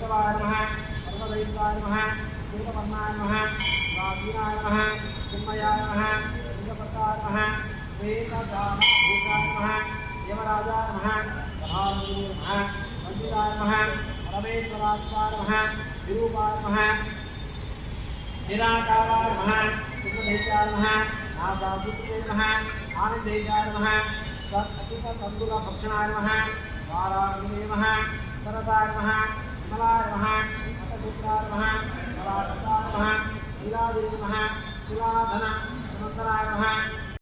สวายนมะปรมเดชายนมะสุตวันนายนมะราศีนายนมะสุมยายนมะอินทปตายนมะเวทจามะภูชายนมะยมราชายนมะปหานุนมะวันติรายนมะปรเมศวายนมะวิรูปายนมะนิราการายนมะสุขเดชายนมะนาสาสุตินมะอานิเดชายนมะสัตติกตันตุลภక్షణాయ నమః వారాగ్నే నమః సరసాయ నమః విమలాయ నమః అతసుత్రాయ నమః వరాటతాయ నమః నీలాదినే నమః శిలాధన సమంతరాయ నమః